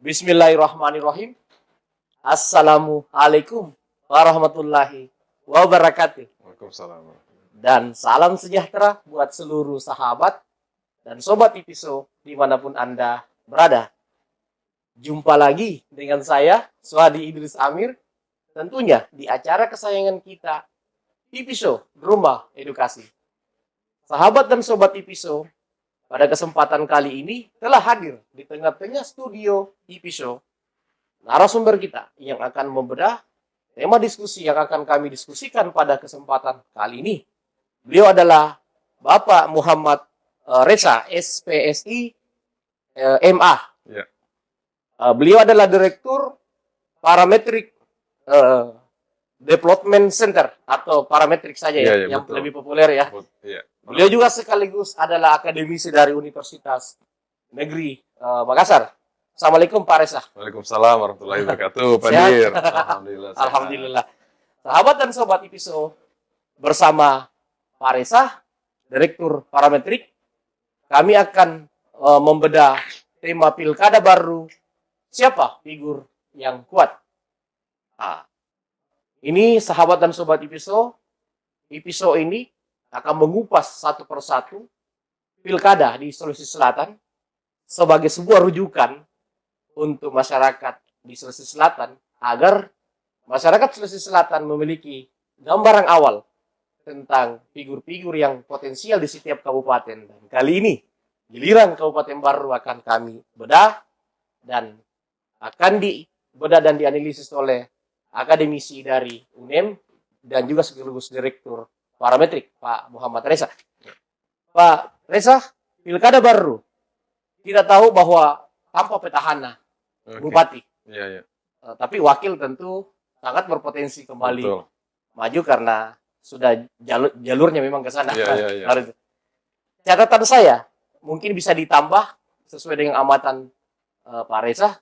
Bismillahirrahmanirrahim. Assalamualaikum warahmatullahi wabarakatuh. Waalaikumsalam. Dan salam sejahtera buat seluruh sahabat dan sobat Ipiso dimanapun Anda berada. Jumpa lagi dengan saya, Suhadi Idris Amir, tentunya di acara kesayangan kita, Ipiso Rumah Edukasi. Sahabat dan sobat Ipiso, pada kesempatan kali ini telah hadir di tengah-tengah studio Ipiso narasumber kita yang akan membedah tema diskusi yang akan kami diskusikan pada kesempatan kali ini. Beliau adalah Bapak Muhammad Reza, SPSI MA. Ya. Beliau adalah Direktur Parametric Development Center atau Parametric saja ya, yang betul. lebih populer ya. Ya. Beliau juga sekaligus adalah akademisi dari Universitas Negeri Makassar. Assalamualaikum Pak Reza. Waalaikumsalam warahmatullahi wabarakatuh, Pak Sehat? Dir. Alhamdulillah. Sehat. Alhamdulillah. Sahabat dan sobat Ipiso, bersama Pak Reza, Direktur Parametrik, kami akan membedah tema pilkada baru. Siapa figur yang kuat? Ini sahabat dan sobat Ipiso ini akan mengupas satu persatu pilkada di Sulawesi Selatan sebagai sebuah rujukan untuk masyarakat di Sulawesi Selatan agar masyarakat Sulawesi Selatan memiliki gambaran awal tentang figur-figur yang potensial di setiap kabupaten. Dan kali ini giliran Kabupaten Baru akan kami bedah dan akan dibedah dan dianalisis oleh akademisi dari UNEM dan juga sekaligus Direktur Parametrik, Pak Muhammad Reza. Pak Reza, pilkada baru. Kita tahu bahwa tanpa petahana bupati. Ya. Tapi wakil tentu sangat berpotensi kembali maju karena sudah jalurnya memang ke sana. Ya. Catatan saya mungkin bisa ditambah sesuai dengan amatan Pak Reza.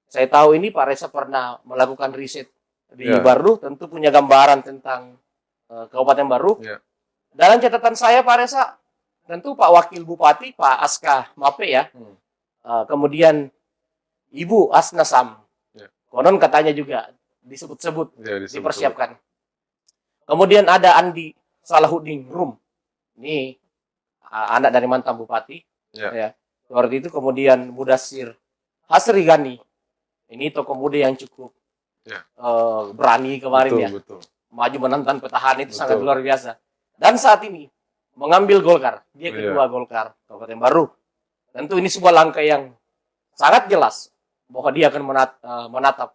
Saya tahu ini Pak Reza pernah melakukan riset di Baru, tentu punya gambaran tentang Kabupaten Baru. Ya. Dalam catatan saya Pak Reza, tentu Pak Wakil Bupati, Pak Aska Mape ya. Kemudian Ibu Asna Sam. Ya. Konon katanya juga disebut-sebut, disebut. dipersiapkan. Kemudian ada Andi Salahuddin Rum. Ini anak dari mantan Bupati. Ya. Seperti itu. Kemudian Mudasir Hasri Gani. Ini tokoh muda yang cukup berani kemarin betul. Maju menantang petahana itu sangat luar biasa. Dan saat ini mengambil Golkar. Dia ketua Golkar Kabupaten Baru. Tentu ini sebuah langkah yang sangat jelas bahwa dia akan menatap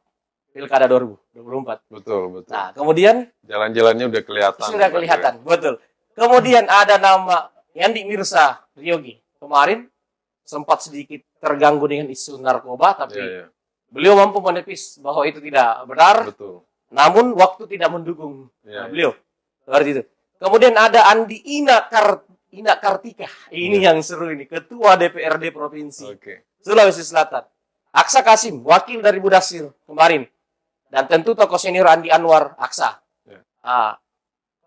pilkada 2024. Betul. Nah, kemudian jalan-jalannya udah kelihatan. Sudah kelihatan, betul. Kemudian ada nama Yandi Mirza Ryogi. Kemarin sempat sedikit terganggu dengan isu narkoba, tapi beliau mampu menepis bahwa itu tidak benar. Betul. Namun waktu tidak mendukung beliau. Seperti itu. Kemudian ada Andi Ina Kartika. Ini yang seru ini. Ketua DPRD Provinsi Sulawesi Selatan. Aksa Kasim, wakil dari Mudasir kemarin. Dan tentu tokoh senior Andi Anwar Aksa.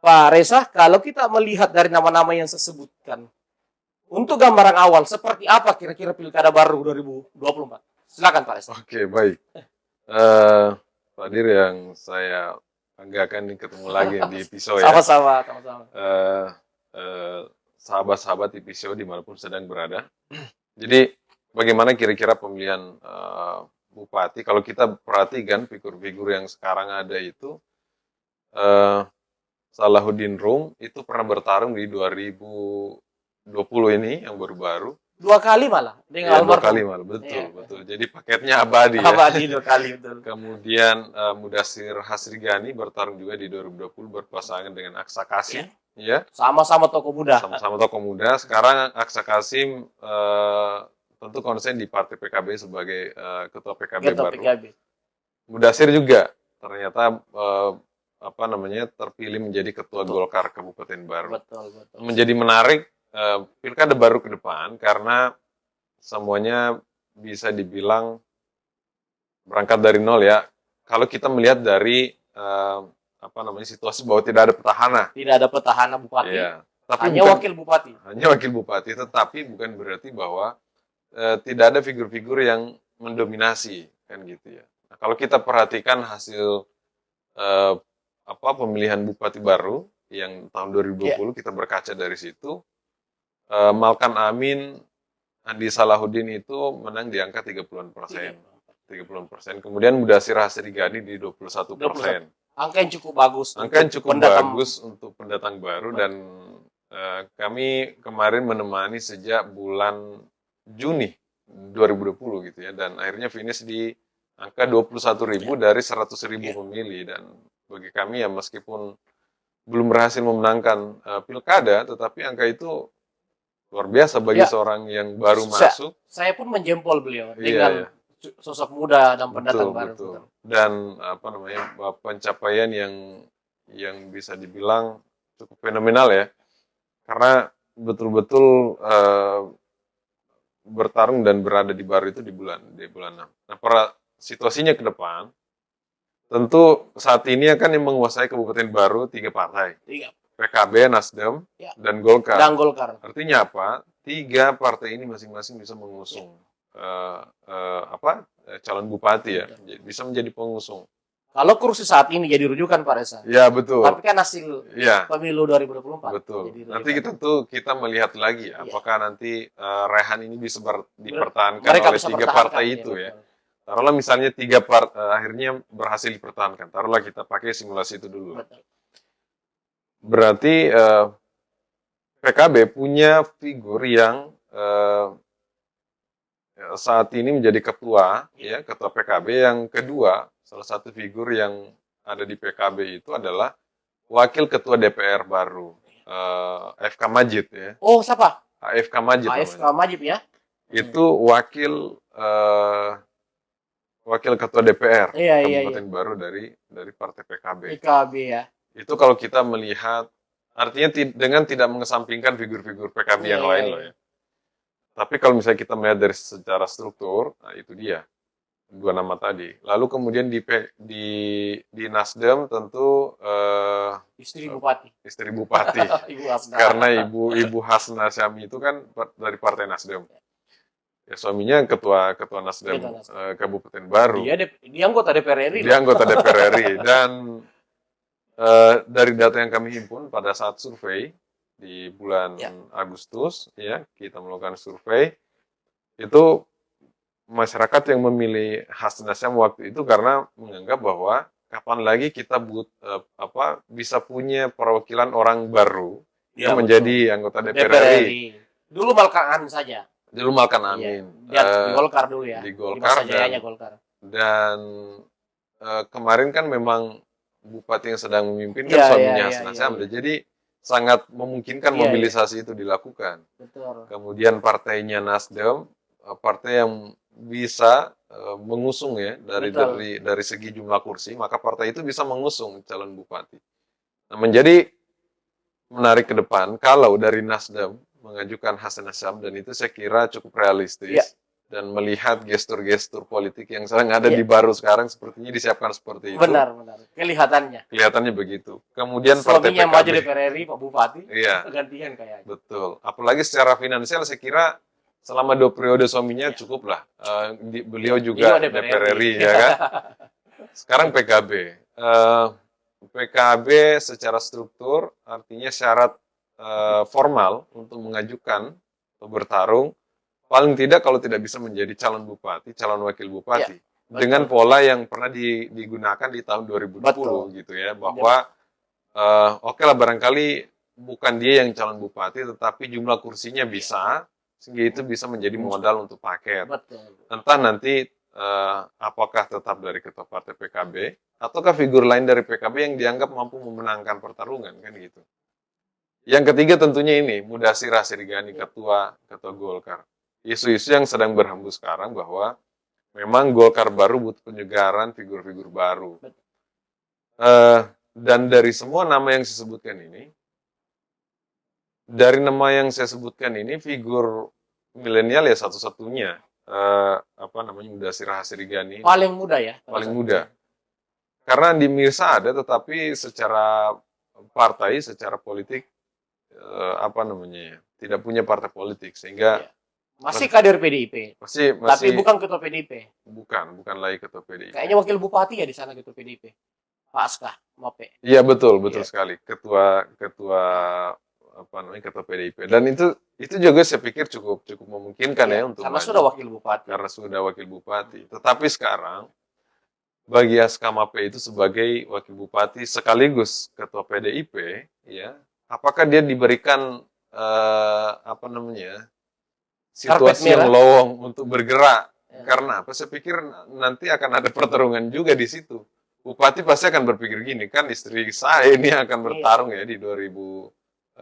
Pak Reza, kalau kita melihat dari nama-nama yang saya sebutkan, untuk gambaran awal, seperti apa kira-kira pilkada baru 2024? Silakan Pak Reza. Oke, baik. Pak Dir, yang saya banggakan nih ketemu lagi di Ipiso ya. Sama-sama. Sahabat-sahabat Ipiso dimanapun sedang berada. Jadi bagaimana kira-kira pemilihan bupati? Kalau kita perhatikan figur-figur yang sekarang ada itu, Salahuddin Rum itu pernah bertarung di 2020 ini yang baru-baru. 2 kali malah dengan almarhum. 2 kali malah, betul. Jadi paketnya abadi ya. Abadi 2 kali, betul. Kemudian Mudasir Hasri Gani bertarung juga di 2020 berpasangan dengan Aksa Kasim. Ya. Sama-sama tokoh muda. Sama-sama tokoh muda. Sekarang Aksa Kasim tentu konsen di Partai PKB sebagai ketua PKB baru. Mudasir juga ternyata terpilih menjadi ketua Golkar Kabupaten Baru. Betul. Menjadi menarik pilkada baru ke depan karena semuanya bisa dibilang berangkat dari nol ya. Kalau kita melihat dari situasi bahwa tidak ada petahana. Tidak ada petahana bupati. Ya, tapi hanya wakil bupati. Hanya wakil bupati, tetapi bukan berarti bahwa tidak ada figur-figur yang mendominasi kan gitu ya. Nah, kalau kita perhatikan hasil eh, pemilihan bupati baru yang tahun Ya, 2020 kita berkaca dari situ, Malkan Amin, Andi Salahuddin itu menang di angka 30-an%. 30-an%. Kemudian Mudasir Hasrigani di 21. 21%. Angka yang cukup bagus Angka yang untuk cukup pendatang. bagus untuk pendatang baru, dan kami kemarin menemani sejak bulan Juni 2020 gitu ya, dan akhirnya finish di angka 21.000 dari 100.000 Ya. pemilih. Dan bagi kami ya, meskipun belum berhasil memenangkan pilkada, tetapi angka itu luar biasa bagi Ya, seorang yang baru Sa- masuk. saya pun menjempol beliau Iya, dengan ya. sosok muda dan Betul, pendatang baru. betul. Dan pencapaian yang bisa dibilang cukup fenomenal ya. Karena betul-betul bertarung dan berada di Baru itu di bulan 6. Nah, situasinya ke depan, tentu saat ini akan yang menguasai Kabupaten Baru 3 partai. Iya. PKB, Nasdem, Ya. dan Golkar. Dan Golkar. Artinya apa? 3 partai ini masing-masing bisa mengusung calon bupati ya, bisa menjadi pengusung. Kalau kursi saat ini jadi rujukan Pak Reza. Ya, betul. Tapi kan hasil Ya, pemilu 2024. betul. Jadi Nanti rujukan. kita melihat lagi Iya. apakah nanti Rehan ini bisa dipertahankan Mereka oleh bisa 3 pertahankan, partai ya, itu ya. betul. Taruhlah misalnya akhirnya berhasil dipertahankan. Taruhlah kita pakai simulasi itu dulu. Betul. Berarti PKB punya figur yang saat ini menjadi ketua PKB. Yang kedua, salah satu figur yang ada di PKB itu adalah wakil ketua DPR baru, AFK Majid ya. Oh, siapa? AFK Majid AFK namanya. Majid ya. Itu wakil ketua DPR Kabupaten Baru dari partai PKB. PKB ya. Itu kalau kita melihat, artinya dengan tidak mengesampingkan figur-figur PKB yang lain loh ya. Tapi kalau misalnya kita melihat dari secara struktur, nah itu dia 2 nama tadi. Lalu kemudian di Nasdem tentu Istri bupati. Istri bupati. Ibu Hasna. Karena Ibu Hasna Syami itu kan dari Partai Nasdem. Ya, suaminya ketua Nasdem Kabupaten Baru. Dia anggota DPR RI. Dia anggota DPR RI. Dan dari data yang kami himpun pada saat survei di bulan Agustus, ya kita melakukan survei, itu masyarakat yang memilih Hasna Syam waktu itu karena menganggap bahwa kapan lagi kita bisa punya perwakilan orang baru yang menjadi anggota DPR RI. Dulu Malkan Amin saja. Dulu Malkan Amin. Di Golkar dulu ya. Di Golkar. Golkar. Dan kemarin kan memang bupati yang sedang memimpin kan suaminya Hasna Syam. Jadi sangat memungkinkan mobilisasi itu dilakukan. Betul. Kemudian partainya Nasdem, partai yang bisa mengusung ya dari segi jumlah kursi, maka partai itu bisa mengusung calon bupati. Nah, menjadi menarik ke depan kalau dari Nasdem mengajukan Hasna Syam, dan itu saya kira cukup realistis. Dan melihat gestur-gestur politik yang sedang ada di Baru sekarang sepertinya disiapkan seperti itu. Benar. Kelihatannya begitu. Kemudian partai PKB. Suaminya maju DPR RI, Pak Bupati. Iya. Gantian kayaknya. Betul. Apalagi secara finansial saya kira selama 2 periode suaminya cukup lah. Beliau juga DPR RI ya kan. Sekarang PKB. PKB secara struktur artinya syarat formal untuk mengajukan atau bertarung, paling tidak kalau tidak bisa menjadi calon bupati, calon wakil bupati, dengan pola yang pernah digunakan di tahun 2020 gitu ya, bahwa oke lah, barangkali bukan dia yang calon bupati, tetapi jumlah kursinya bisa, sehingga itu bisa menjadi modal untuk paket. Entah nanti apakah tetap dari ketua partai PKB, ataukah figur lain dari PKB yang dianggap mampu memenangkan pertarungan, kan gitu. Yang ketiga tentunya ini, Mudasir Hasrigani, ketua Golkar. Isu-isu yang sedang berhembus sekarang bahwa memang Golkar baru butuh penyegaran figur-figur baru. Dan dari semua nama yang saya sebutkan ini, figur milenial ya satu-satunya Mudasir Hasrigani. Paling muda ya? Paling muda. Karena di Mirsa ada, tetapi secara partai, secara politik tidak punya partai politik, sehingga Masih kader PDIP, Masih tapi bukan ketua PDIP. bukan lagi ketua PDIP. Kayaknya wakil bupati ya di sana ketua PDIP. Pak Aska, Mope. Iya betul Iya. sekali. Ketua apa namanya ketua PDIP. Dan itu juga saya pikir cukup memungkinkan ya Iya, untuk karena maju. sudah wakil bupati. Karena sudah wakil bupati. Tetapi sekarang bagi Aska Mape itu sebagai wakil bupati sekaligus ketua PDIP, ya, apakah dia diberikan apa namanya situasi yang merah. lowong untuk bergerak? Ya. Karena apa? Saya pikir nanti akan ada pertarungan juga di situ. Bupati pasti akan berpikir gini, kan istri saya ini akan bertarung ya di 2024,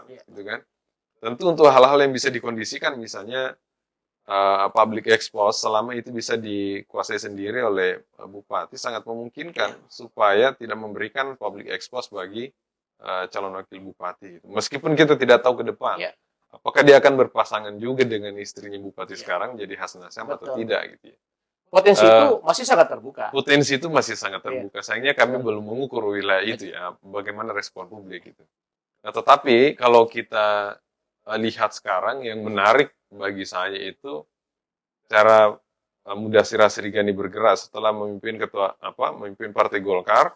gitu kan. Tentu untuk hal-hal yang bisa dikondisikan, misalnya public expose, selama itu bisa dikuasai sendiri oleh bupati, sangat memungkinkan supaya tidak memberikan public expose bagi calon wakil bupati. Meskipun kita tidak tahu ke depan, apakah dia akan berpasangan juga dengan istrinya bupati sekarang jadi Hasan Hasyam atau tidak gitu ya. Potensi itu masih sangat terbuka. Potensi itu masih sangat terbuka. Sayangnya kami belum mengukur wilayah itu ya, bagaimana respon publik gitu. Nah, tetapi kalau kita lihat sekarang yang menarik bagi saya itu cara Mudasir Asrigani bergerak setelah memimpin memimpin Partai Golkar,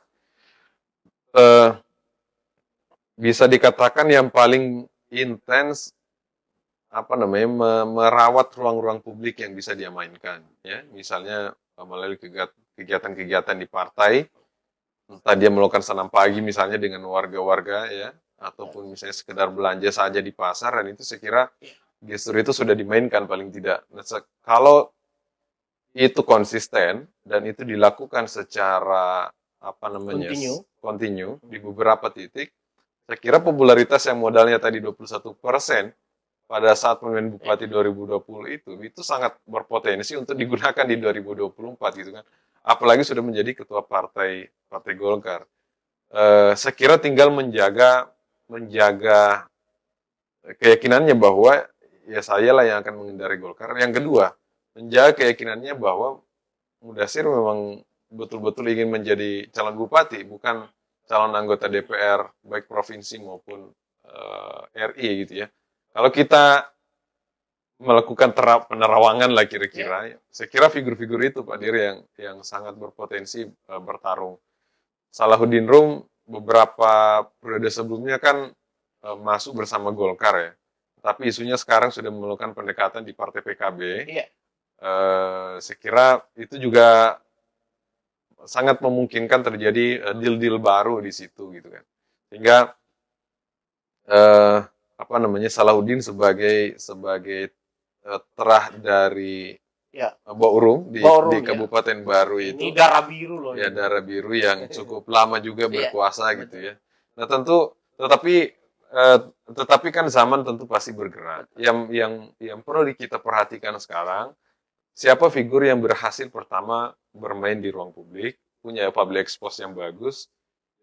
bisa dikatakan yang paling intens merawat ruang-ruang publik yang bisa dia mainkan, ya, misalnya melalui kegiatan-kegiatan di partai, entah dia melakukan senam pagi misalnya dengan warga-warga, ya, ataupun misalnya sekedar belanja saja di pasar, dan itu saya kira gestur itu sudah dimainkan paling tidak. Nah, kalau itu konsisten dan itu dilakukan secara kontinu di beberapa titik, saya kira popularitas yang modalnya tadi 21% pada saat pemilihan bupati 2020 itu sangat berpotensi untuk digunakan di 2024 gitu kan. Apalagi sudah menjadi ketua partai Golkar. Saya kira tinggal menjaga keyakinannya bahwa ya saya lah yang akan mengendari Golkar. Yang kedua, menjaga keyakinannya bahwa Mudasir memang betul-betul ingin menjadi calon bupati, bukan calon anggota DPR baik provinsi maupun RI gitu ya. Kalau kita melakukan penerawangan lah kira-kira, saya kira figur-figur itu Pak Dir yang sangat berpotensi bertarung. Salahuddin Rum beberapa periode sebelumnya kan masuk bersama Golkar ya, tapi isunya sekarang sudah melakukan pendekatan di Partai PKB. Saya kira itu juga sangat memungkinkan terjadi deal-deal baru di situ gitu kan, sehingga Salahuddin sebagai terah dari Baurum di Kabupaten Baru itu. Ini darah biru loh. Ya, darah biru yang cukup lama juga berkuasa gitu ya. Nah, tetapi kan zaman tentu pasti bergerak. Yang perlu kita perhatikan sekarang, siapa figur yang berhasil pertama bermain di ruang publik, punya public expose yang bagus.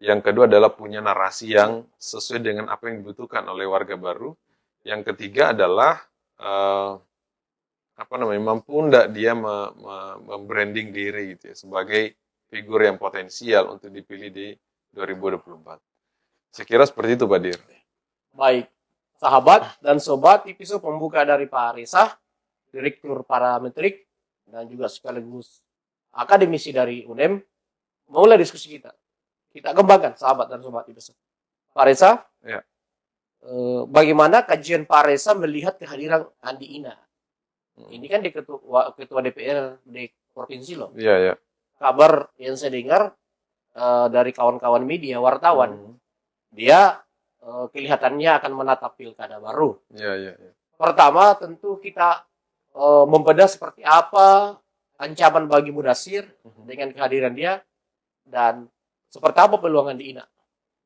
Yang kedua adalah punya narasi yang sesuai dengan apa yang dibutuhkan oleh warga baru. Yang ketiga adalah mampu enggak dia membranding diri gitu ya, sebagai figur yang potensial untuk dipilih di 2024. Saya kira seperti itu, Pak Dir. Baik, sahabat dan sobat episode pembuka dari Pak Reza, Direktur Parametrik dan juga sekaligus akademisi dari UNEM, mulai diskusi kita. Kita kembangkan sahabat dan sobat episode. Pak Reza, bagaimana kajian Pak Reza melihat kehadiran Andi Ina? Ini kan ketua DPR di provinsi loh. Iya. Kabar yang saya dengar dari kawan-kawan media, wartawan, dia kelihatannya akan menatap pilkada baru. Iya. Pertama tentu kita membedah seperti apa ancaman bagi Mudasir dengan kehadiran dia, dan seperti apa peluang Andi Ina.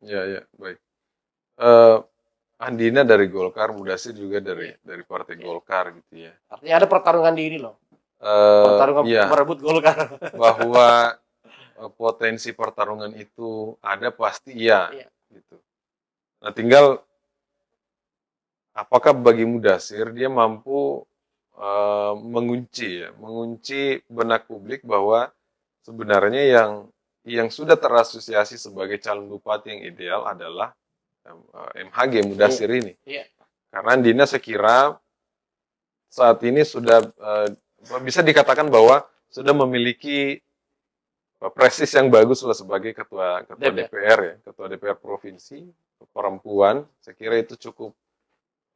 Iya, baik. Andi Ina dari Golkar, Mudasir juga dari Partai Golkar gitu ya. Artinya ada pertarungan di ini loh. Pertarungan merebut Golkar. Bahwa potensi pertarungan itu ada pasti gitu. Nah, tinggal apakah bagi Mudasir dia mampu mengunci benak publik bahwa sebenarnya yang sudah terasosiasi sebagai calon bupati yang ideal adalah MHG Mudasir ini. Karena Andi Ina saya kira saat ini sudah bisa dikatakan bahwa sudah memiliki prestis yang bagus lah sebagai ketua DPR ya, ketua DPR provinsi perempuan. Saya kira itu cukup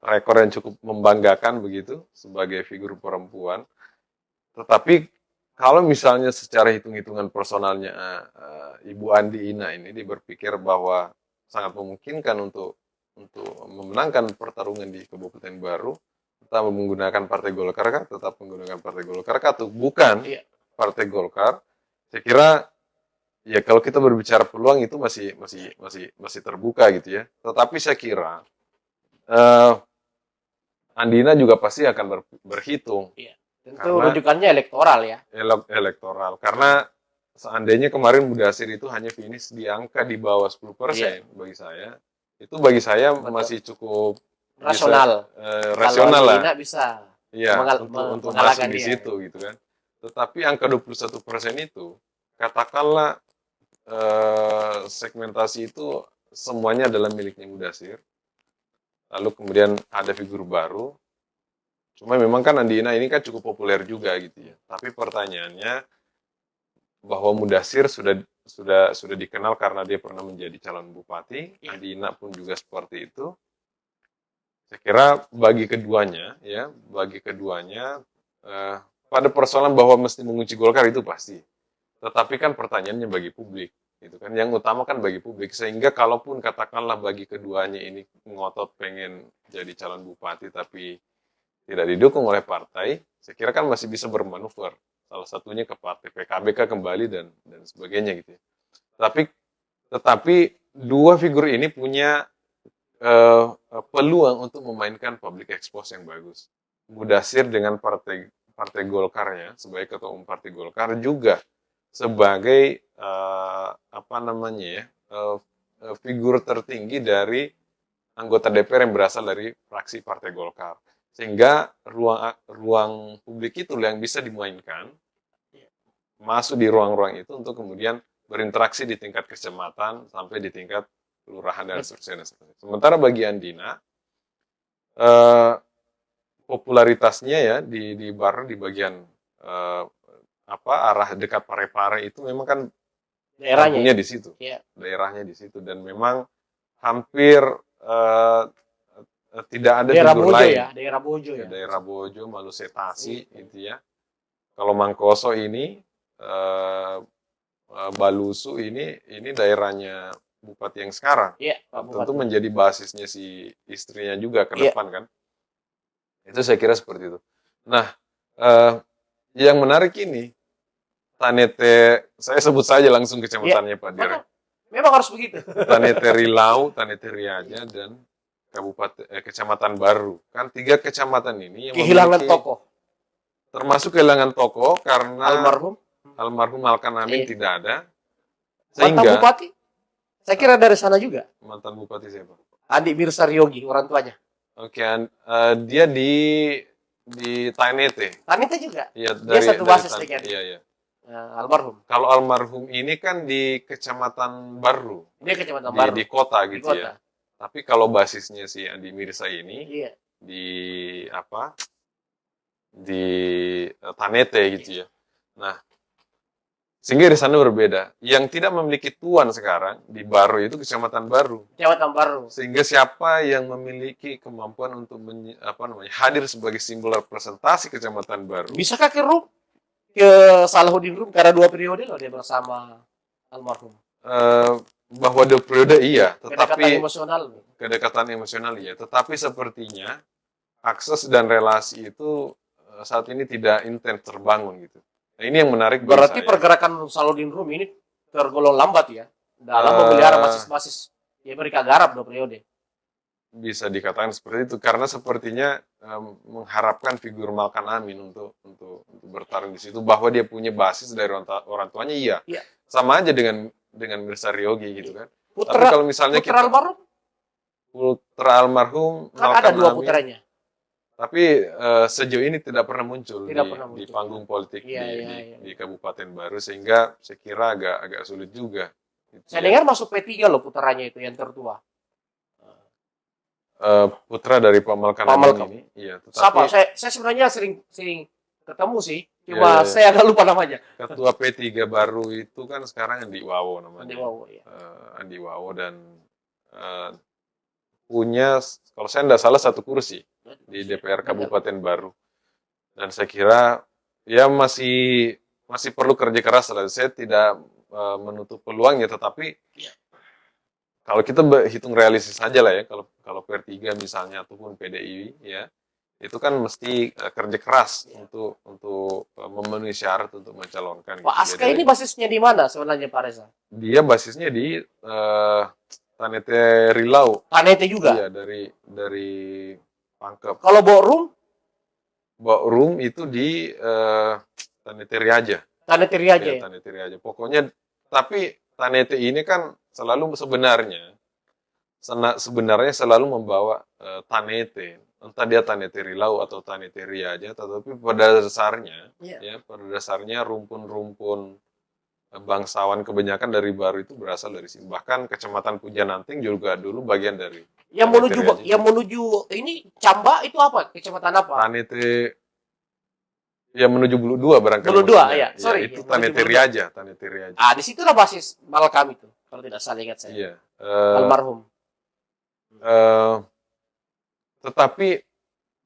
rekor yang cukup membanggakan begitu sebagai figur perempuan. Tetapi kalau misalnya secara hitung-hitungan personalnya Ibu Andi Ina ini dia berpikir bahwa sangat memungkinkan untuk memenangkan pertarungan di Kabupaten Baru, tetap menggunakan Partai Golkar kah? Tetap menggunakan Partai Golkar kah? Atau bukan Partai Golkar? Saya kira ya kalau kita berbicara peluang itu masih terbuka gitu ya. Tetapi saya kira Andina juga pasti akan berhitung. Iya. Tentu rujukannya elektoral ya. Elektoral. Karena seandainya kemarin Mudasir itu hanya finish di angka di bawah 10% bagi saya. Itu bagi saya masih cukup rasional. Rasional lah. Andina bisa untuk masuk di situ gitu kan. Tetapi angka 21% itu katakanlah segmentasi itu semuanya adalah miliknya Mudasir. Lalu kemudian ada figur baru. Cuma memang kan Andina ini kan cukup populer juga gitu ya. Tapi pertanyaannya bahwa Mudasir sudah dikenal karena dia pernah menjadi calon bupati. Andina pun juga seperti itu. Saya kira bagi keduanya pada persoalan bahwa mesti mengunci Golkar itu pasti. Tetapi kan pertanyaannya bagi publik, gitu kan. Yang utama kan bagi publik. Sehingga kalaupun katakanlah bagi keduanya ini ngotot pengen jadi calon bupati tapi tidak didukung oleh partai, saya kira kan masih bisa bermanuver. Salah satunya ke partai PKB kembali dan sebagainya gitu ya. Tetapi dua figur ini punya peluang untuk memainkan public expose yang bagus. Mudasir dengan partai Golkarnya sebagai ketua umum partai Golkar juga sebagai figur tertinggi dari anggota DPR yang berasal dari fraksi partai Golkar. Sehingga ruang publik itu yang bisa dimainkan, masuk di ruang-ruang itu untuk kemudian berinteraksi di tingkat kecamatan sampai di tingkat kelurahan dan seterusnya. Sementara bagi Andina, popularitasnya ya di Baru di bagian arah dekat Parepare itu memang kan daerahnya di situ, daerahnya di situ dan memang hampir tidak ada daerah figur Bojo lain. Ya, daerah Bojo ya. Daerah Bojo, Malusetasi gitu ya. Kalau Mangkoso ini, Balusu ini daerahnya bupati yang sekarang. Iya, tentu menjadi basisnya si istrinya juga ke depan kan. Itu saya kira seperti itu. Nah, yang menarik ini, Tanete, saya sebut saja langsung kecamatannya Pak Direk. Memang harus begitu. Tanete Rilau, Tanete Riaja, dan Kecamatan Baru. Kan 3 kecamatan ini yang kehilangan tokoh. Termasuk kehilangan tokoh karena almarhum Alkan Amin tidak ada. Sehingga mantan bupati? Saya kira dari sana juga. Mantan bupati siapa? Andi Mirsa Riogi, orang tuanya. Oke, dia di Tanete. Tanete juga? Iya, dia satu basis dengan iya. Almarhum. Kalau almarhum ini kan di Kecamatan Baru. Dia Kecamatan Baru. Di kota gitu ya. Tapi kalau basisnya si Andi Mirsa ini di Tanete gitu ya. Nah, sehingga di sana berbeda. Yang tidak memiliki tuan sekarang di Baru itu Kecamatan Baru. Kecamatan Baru. Sehingga siapa yang memiliki kemampuan untuk hadir sebagai simbol representasi Kecamatan Baru? Bisakah ke Salahuddin Rum karena 2 periode loh dia bersama almarhum. Bahwa 2 periode iya, tetapi kedekatan emosional iya, tetapi sepertinya akses dan relasi itu saat ini tidak intens terbangun gitu. Nah, ini yang menarik. Berarti pergerakan Salahuddin Rum ini tergolong lambat ya dalam memelihara basis-basis ya mereka garap 2 periode. Bisa dikatakan seperti itu karena sepertinya mengharapkan figur Malkan Amin untuk bertarung di situ bahwa dia punya basis dari orang tuanya iya. Sama aja dengan Mirsa Riogi gitu kan. Tapi kalau misalnya putra almarhum kan ada 2 putranya. Tapi sejauh ini tidak pernah muncul di panggung politik di Kabupaten Baru sehingga saya kira agak sulit juga. Saya dengar masuk P3 loh putranya itu yang tertua. putra dari Pak Pak Malkan Malcolm. ini. Iya, Siapa? tetapi Saya sebenarnya sering ketemu sih, ya, cuma ya, saya agak lupa namanya. ketua P3 baru itu kan sekarang Andi Wawo namanya. Wow, ya. Andi Wawo dan eh, punya, kalau saya tidak salah, satu kursi di DPR Kabupaten Baru. Dan saya kira ya masih perlu kerja keras lah. Saya tidak menutup peluangnya, tetapi kalau kita hitung realistis saja lah ya, kalau PR3 misalnya ataupun PDI ya, itu kan mesti kerja keras untuk memenuhi syarat untuk mencalonkan. Pak gitu. Aska ini basisnya di mana sebenarnya Pak Reza? Dia basisnya di Tanete Rilau. Tanete juga. Iya, dari Pangkep. Kalau Borum? Borum itu di Tanete Riaja. Tanete Riaja. Ya, Tanete Riaja. Pokoknya, tapi Tanete ini kan selalu sebenarnya selalu membawa Tanete. Entah dia Tanete Rilau atau Tanete Riaja, tetapi pada dasarnya rumpun-rumpun bangsawan kebanyakan dari Baru itu berasal dari sini. Bahkan Kecamatan Pujananting juga dulu bagian dari yang menuju ini Camba itu apa? Kecamatan apa? Tanete, ya menuju Bulu Dua barangkali. Bulu Dua, ya. Sorry. Itu Tanete Riaja. Ah, di situlah basis Malcolm itu, kalau tidak salah ingat saya. Iya. Almarhum. Tetapi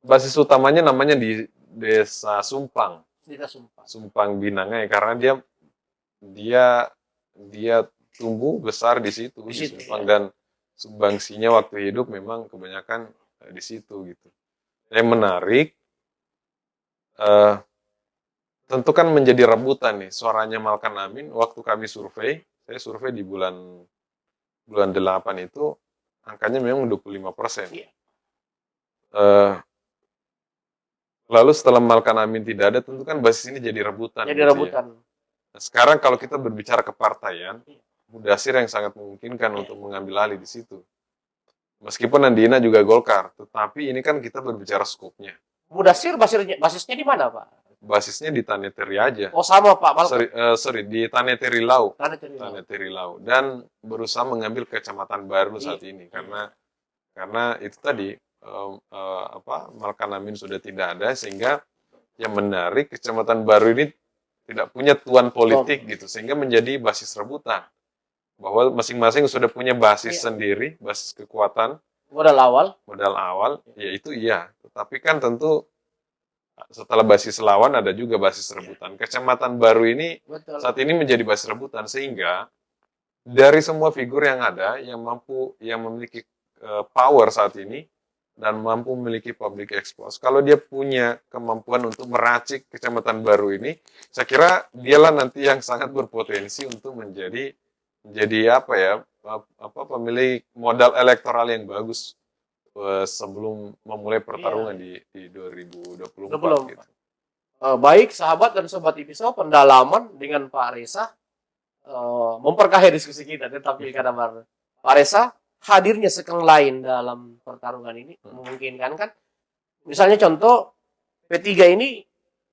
basis utamanya namanya di Desa Sumpang. Sumpang Binangai, karena dia tumbuh besar di situ, di Sumpang, ya. Dan sumbangsinya waktu hidup memang kebanyakan di situ gitu. Yang menarik, tentu kan menjadi rebutan nih suaranya Malkan Amin. Waktu kami survei, saya survei di bulan 8 itu, angkanya memang 25%. Iya. Lalu setelah Malkan Amin tidak ada, tentu kan basis ini jadi rebutan. Jadi rebutan. Ya. Nah, sekarang kalau kita berbicara kepartaian, Mudasir yang sangat memungkinkan untuk mengambil alih di situ. Meskipun Andina juga Golkar, tetapi ini kan kita berbicara skopnya. Mudasir basisnya di mana, Pak? Basisnya di Tanete Riaja. Oh, sama Pak Malkan. Di Tanete Rilau. Tanete Rilau. Dan berusaha mengambil Kecamatan Baru saat ini karena itu tadi Malkan Amin sudah tidak ada, sehingga yang menarik Kecamatan Baru ini tidak punya tuan politik gitu, sehingga menjadi basis rebutan. Bahwa masing-masing sudah punya basis sendiri, basis kekuatan, modal awal, yaitu iya. Tetapi kan tentu setelah basis lawan ada juga basis rebutan. Kecamatan Baru ini saat ini menjadi basis rebutan, sehingga dari semua figur yang ada yang memiliki power saat ini dan mampu memiliki public expose. Kalau dia punya kemampuan untuk meracik Kecamatan Baru ini, saya kira dialah nanti yang sangat berpotensi untuk menjadi pemilik modal elektoral yang bagus sebelum memulai pertarungan di 2024. Gitu. Baik sahabat dan sobat Ipiso, pendalaman dengan Pak Reza memperkaya diskusi kita tentang Pilkada Baru. Pak Reza, hadirnya sekeng lain dalam pertarungan ini memungkinkan kan? Misalnya contoh P3 ini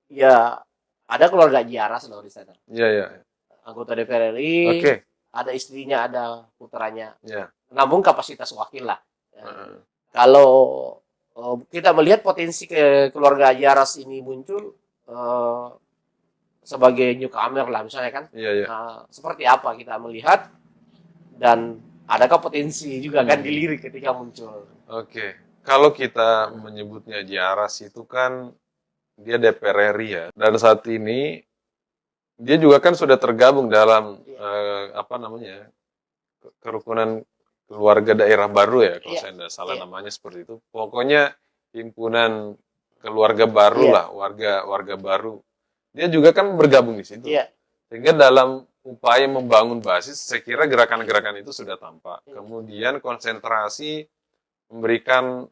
ya ada keluarga Jaras loh di sana. Iya. Anggota DPR RI. Okay. Ada istrinya, ada putranya. Yeah. Namun kapasitas wakil lah. Kalau kita melihat potensi keluarga Jaras ini muncul sebagai newcomer lah misalnya kan. Yeah. Seperti apa kita melihat, dan adakah potensi juga kan dilirik ketika muncul? Oke. Kalau kita menyebutnya Jaras itu kan dia DPR RI ya. Dan saat ini dia juga kan sudah tergabung dalam kerukunan keluarga daerah baru ya, kalau saya tidak salah namanya seperti itu. Pokoknya himpunan keluarga baru lah, warga baru. Dia juga kan bergabung di situ. Sehingga dalam upaya membangun basis, saya kira gerakan-gerakan itu sudah tampak. Kemudian konsentrasi memberikan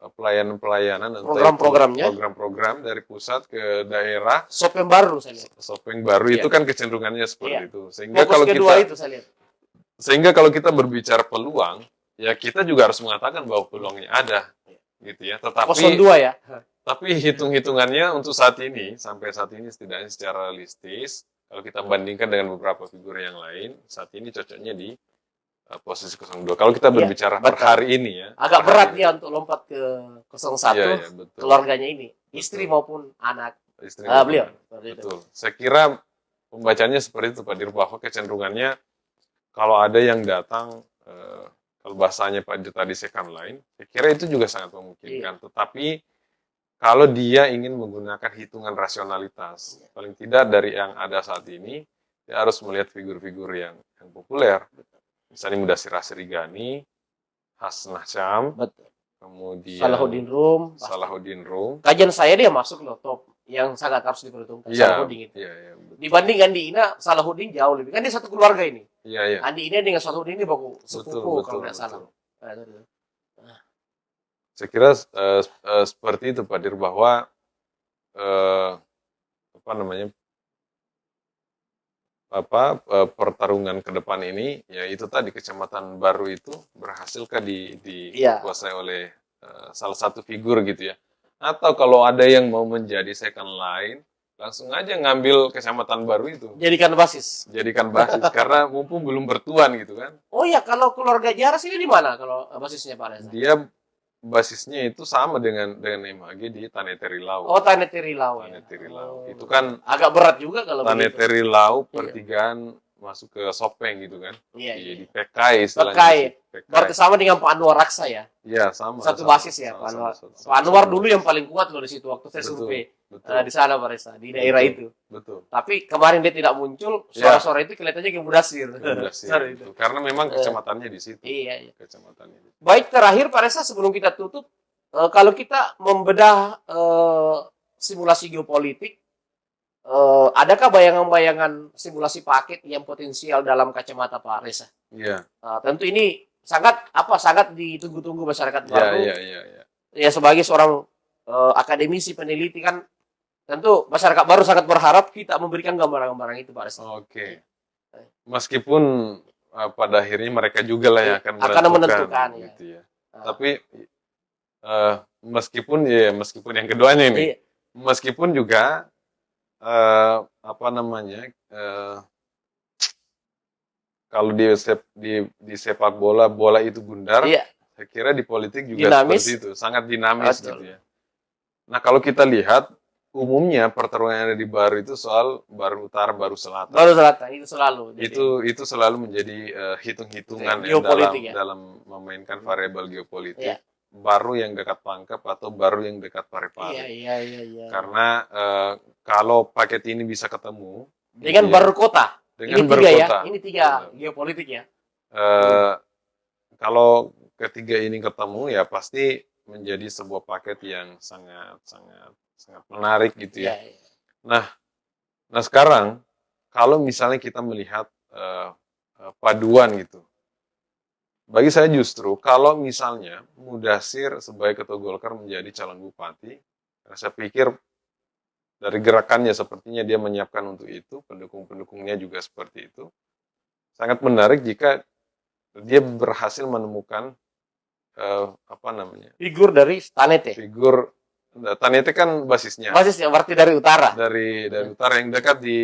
pelayanan-pelayanan dan program-program dari pusat ke daerah. Sopeng baru saya lihat. Sopeng baru itu kan kecenderungannya seperti itu. Sehingga kalau kita berbicara peluang, ya kita juga harus mengatakan bahwa peluangnya ada, gitu ya. Tapi hitung-hitungannya untuk sampai saat ini setidaknya secara realistis, kalau kita bandingkan dengan beberapa figur yang lain, saat ini cocoknya di posisi 02. Kalau kita Iya, berbicara per betul. hari ini ya. Agak per berat hari dia untuk lompat ke 01 Iya, iya, betul. keluarganya ini, istri Betul. maupun anak Istri maupun beliau. anak. Seperti itu. Betul. Saya kira pembacanya seperti itu Pak Dir, bahwa kecenderungannya kalau ada yang datang, kalau bahasanya Pak Dir tadi second line, saya kira itu juga sangat memungkinkan. Iya. Tetapi kalau dia ingin menggunakan hitungan rasionalitas, paling tidak dari yang ada saat ini, dia harus melihat figur-figur yang populer. Misalnya Mudasir Asrigani, Hasnah Syam, Betul. kemudian Salahuddin Rum. pasti. Salahuddin Rum. Kajian saya dia masuk loh top yang sangat harus diperhitungkan. Iya, Salahuddin itu. iya, betul. Dibanding Andi Ina, Salahuddin jauh lebih. Kan dia satu keluarga ini. Iya, iya. Andi Ina dengan Salahuddin ini baku Betul, sepupu kalau betul, nggak salah. betul. Saya kira seperti itu Pak Dir, bahwa apa namanya, pertarungan ke depan ini, ya itu tadi, Kecamatan Baru itu berhasilkah dikuasai oleh salah satu figur gitu ya, atau kalau ada yang mau menjadi second line, langsung aja ngambil Kecamatan Baru itu, Jadikan basis. karena mumpung belum bertuan gitu kan. Oh ya, kalau keluarga Jaras ini di mana kalau basisnya Pak Reza? Dia basisnya itu sama dengan MHG di Taneteri Lau. Oh, Taneteri Lau. Taneteri Ya. Lau. Itu kan agak berat juga kalau Taneteri Lau Iya. pertigaan masuk ke Sopeng gitu kan. Iya, Di iya. PKI istilahnya. PKI. PKI. Berarti sama dengan Pak Anwar Raksa ya? Iya, sama. Satu sama, basis ya, sama, Pak Anwar. sama, sama, Pak Anwar sama. dulu yang paling kuat loh di situ waktu saya Betul, survei betul. di sana Pak Reza, di daerah Betul. itu. Betul. Tapi kemarin dia tidak muncul, Ya. suara-suara itu kelihatannya ke Mudasir. Sorry itu. Betul. Karena memang kecamatannya di situ. Iya, iya. Kecamatannya di situ. Baik, terakhir Pak Reza sebelum kita tutup, kalau kita membedah simulasi geopolitik, adakah bayangan-bayangan simulasi paket yang potensial dalam kacamata Pak Reza? Iya. Tentu ini sangat ditunggu-tunggu masyarakat Iya, baru. iya. Ya sebagai seorang akademisi peneliti kan, tentu masyarakat baru sangat berharap kita memberikan gambaran-gambaran itu Pak Reza. Oke. Meskipun pada akhirnya mereka juga lah yang akan menentukan, gitu ya. Tapi meskipun yang keduanya ini, Iya. meskipun juga apa namanya, kalau di sepak bola itu gundar, Iya. saya kira di politik juga Dinamis. seperti itu, sangat dinamis Betul. gitu ya. Nah kalau kita lihat, umumnya pertarungan yang ada di Baru itu soal Baru Utara, Baru Selatan. Baru Selatan itu selalu. Jadi, Itu selalu menjadi hitung-hitungan ya, Geopolitik ya. dalam memainkan variabel geopolitik. Iya. Baru yang dekat Pangkep atau baru yang dekat Parepare. Iya. Karena kalau paket ini bisa ketemu Dengan gitu ya, baru kota. dengan Ini baru tiga kota. ya. Ini tiga Benar. geopolitik ya. Kalau ketiga ini ketemu ya pasti menjadi sebuah paket yang sangat menarik gitu ya. Iya. Nah sekarang kalau misalnya kita melihat paduan gitu, bagi saya justru kalau misalnya Mudasir sebagai ketua Golkar menjadi calon bupati, saya pikir dari gerakannya sepertinya dia menyiapkan untuk itu, pendukung-pendukungnya juga seperti itu. Sangat menarik jika dia berhasil menemukan Figur dari Tanete. figur Tanete kan basisnya Basisnya berarti dari utara. dari utara yang dekat di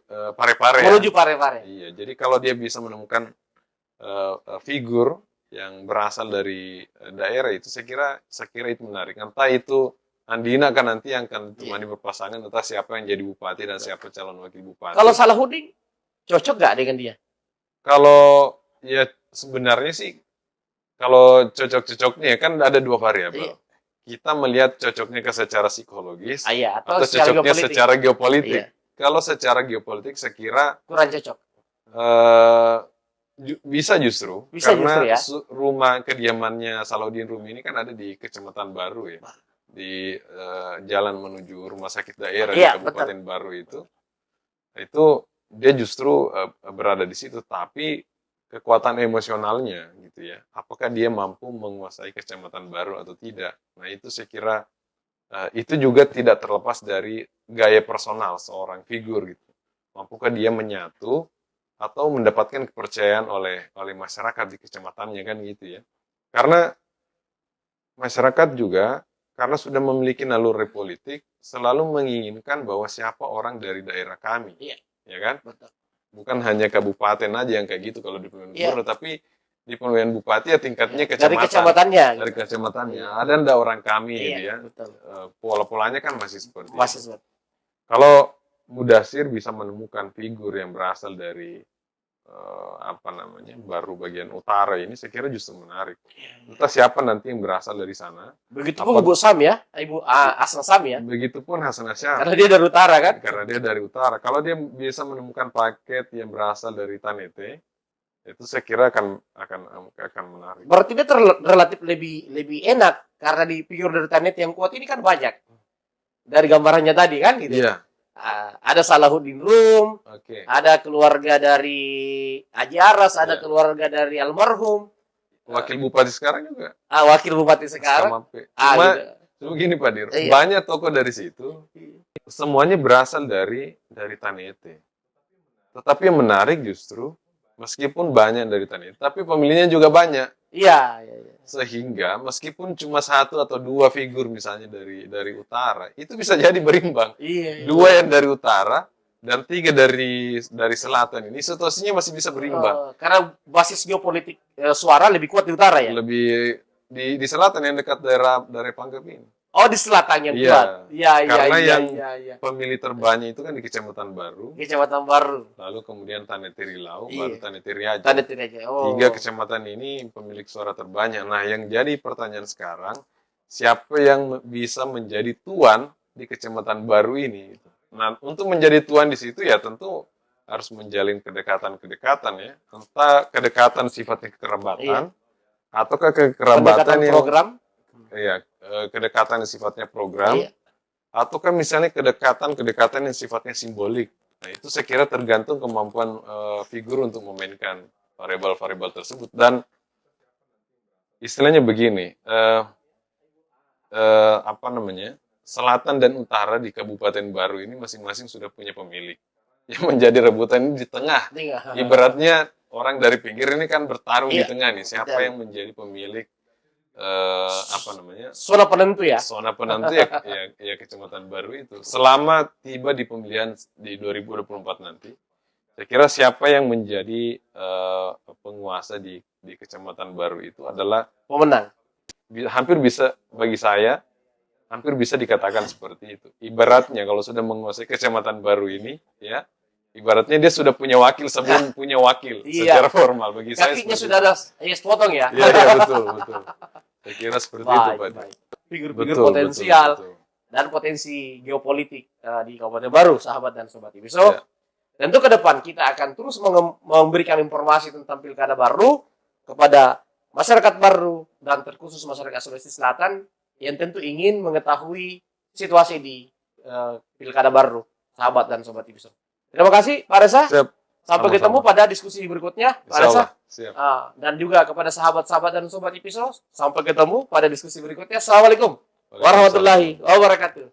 Parepare. Menuju Parepare. Iya, jadi kalau dia bisa menemukan figur yang berasal dari daerah itu, saya kira itu menarik. Entah itu Andina kan nanti yang akan ditemani berpasangan, entah siapa yang jadi bupati dan siapa calon wakil bupati. Kalau Salahuddin cocok nggak dengan dia? Kalau ya sebenarnya sih kalau cocok-cocoknya kan ada dua variabel. Iya. Kita melihat cocoknya ke secara psikologis Iya, atau cocoknya secara geopolitik. Iya. Kalau secara geopolitik saya kira Kurang cocok. bisa justru Bisa karena justru ya. rumah kediamannya Salahuddin Rum ini kan ada di Kecamatan Baru ya, di jalan menuju rumah sakit daerah Iya, di Kabupaten Baru itu dia justru berada di situ, tapi kekuatan emosionalnya gitu ya, apakah dia mampu menguasai Kecamatan Baru atau tidak. Nah itu saya kira itu juga tidak terlepas dari gaya personal seorang figur gitu, mampukah dia menyatu atau mendapatkan kepercayaan oleh masyarakat di kecamatannya kan gitu ya. Karena masyarakat juga karena sudah memiliki naluri politik selalu menginginkan bahwa siapa orang dari daerah kami. Iya. Ya kan? Betul. Bukan hanya kabupaten aja yang kayak gitu kalau di pemilihan gubernur, tapi di pemilihan bupati ya tingkatnya dari kecamatan. kecamatannya. Dari Gitu. kecamatannya. Ada ndak orang kami Iya, gitu ya. betul. Pola-polanya kan masih seperti Masih itu. seperti Kalau Mudasir bisa menemukan figur yang berasal dari baru bagian utara ini, saya kira justru menarik. Entah siapa nanti yang berasal dari sana. Begitupun Ibu Sam ya, Ibu Asna Sam ya. Begitupun Hasan Asyam. Karena dia dari utara kan. Karena dia dari utara. Kalau dia bisa menemukan paket yang berasal dari Tanete, itu saya kira akan menarik. Berarti dia relatif lebih enak karena di figur dari Tanet yang kuat ini kan banyak. Dari gambarannya tadi kan gitu. Iya. Ada Salahuddin Rum, Oke. ada keluarga dari Haji Aras, ada Iya. keluarga dari almarhum, Wakil bupati sekarang juga. wakil bupati sekarang. Sama Gitu. Cuma begini Pak Dir, Iya. banyak tokoh dari situ, semuanya berasal dari Tanete. Tetapi yang menarik justru, meskipun banyak dari Tanete, tapi pemilihnya juga banyak. Iya. Sehingga meskipun cuma satu atau dua figur misalnya dari utara, itu bisa jadi berimbang. Iya. Dua yang dari utara dan tiga dari selatan, ini situasinya masih bisa berimbang. Karena basis geopolitik suara lebih kuat di utara ya. Lebih di selatan yang dekat daerah Pangkep ini. Oh, di selatan yang Iya. kuat. Iya. Karena yang iya. pemilih terbanyak itu kan di Kecamatan Baru, Kecamatan Baru. lalu kemudian Tanete Rilau, Iya. baru Tanete Riaja. Tanet aja. Oh. Tiga kecamatan ini pemilik suara terbanyak. Nah, yang jadi pertanyaan sekarang, siapa yang bisa menjadi tuan di Kecamatan Baru ini? Nah, untuk menjadi tuan di situ ya tentu harus menjalin kedekatan-kedekatan ya. Entah kedekatan sifatnya kekerabatan, ataukah kekerabatan Pendekatan yang program. Iya, kedekatan yang sifatnya program, Iya. ataukah misalnya kedekatan yang sifatnya simbolik. Nah, itu saya kira tergantung kemampuan figur untuk memainkan variabel-variabel tersebut. Dan istilahnya begini, selatan dan utara di Kabupaten Baru ini masing-masing sudah punya pemilik. Yang menjadi rebutan ini di tengah. Ibaratnya orang dari pinggir ini kan bertarung di Iya. tengah nih. Siapa Betul. yang menjadi pemilik Zona penentu ya. zona penentu ya Kecamatan Baru itu. Selama tiba di pemilihan di 2024 nanti, saya kira siapa yang menjadi penguasa di Kecamatan Baru itu adalah Pemenang. hampir bisa bagi saya hampir bisa dikatakan seperti itu. Ibaratnya kalau sudah menguasai Kecamatan Baru ini, ya, ibaratnya dia sudah punya wakil sebelum punya wakil Iya. secara formal bagi saya. Kakinya seperti sudah ada potong ya. Iya, iya, betul. Saya kira seperti itu, Pak. Baik. Figur-figur Betul, potensial betul. dan potensi geopolitik di Kabupaten Baru, sahabat dan sobat IPISO. Ya. Tentu ke depan kita akan terus memberikan informasi tentang Pilkada Baru kepada masyarakat Baru dan terkhusus masyarakat Sulawesi Selatan yang tentu ingin mengetahui situasi di Pilkada Baru, sahabat dan sobat IPISO. Terima kasih Pak Reza. Siap. Sampai Sama-sama. ketemu pada diskusi berikutnya, Pak Reza. Insyaallah. Siap. Dan juga kepada sahabat-sahabat dan sobat IPISO, sampai ketemu pada diskusi berikutnya. Assalamualaikum warahmatullahi wabarakatuh.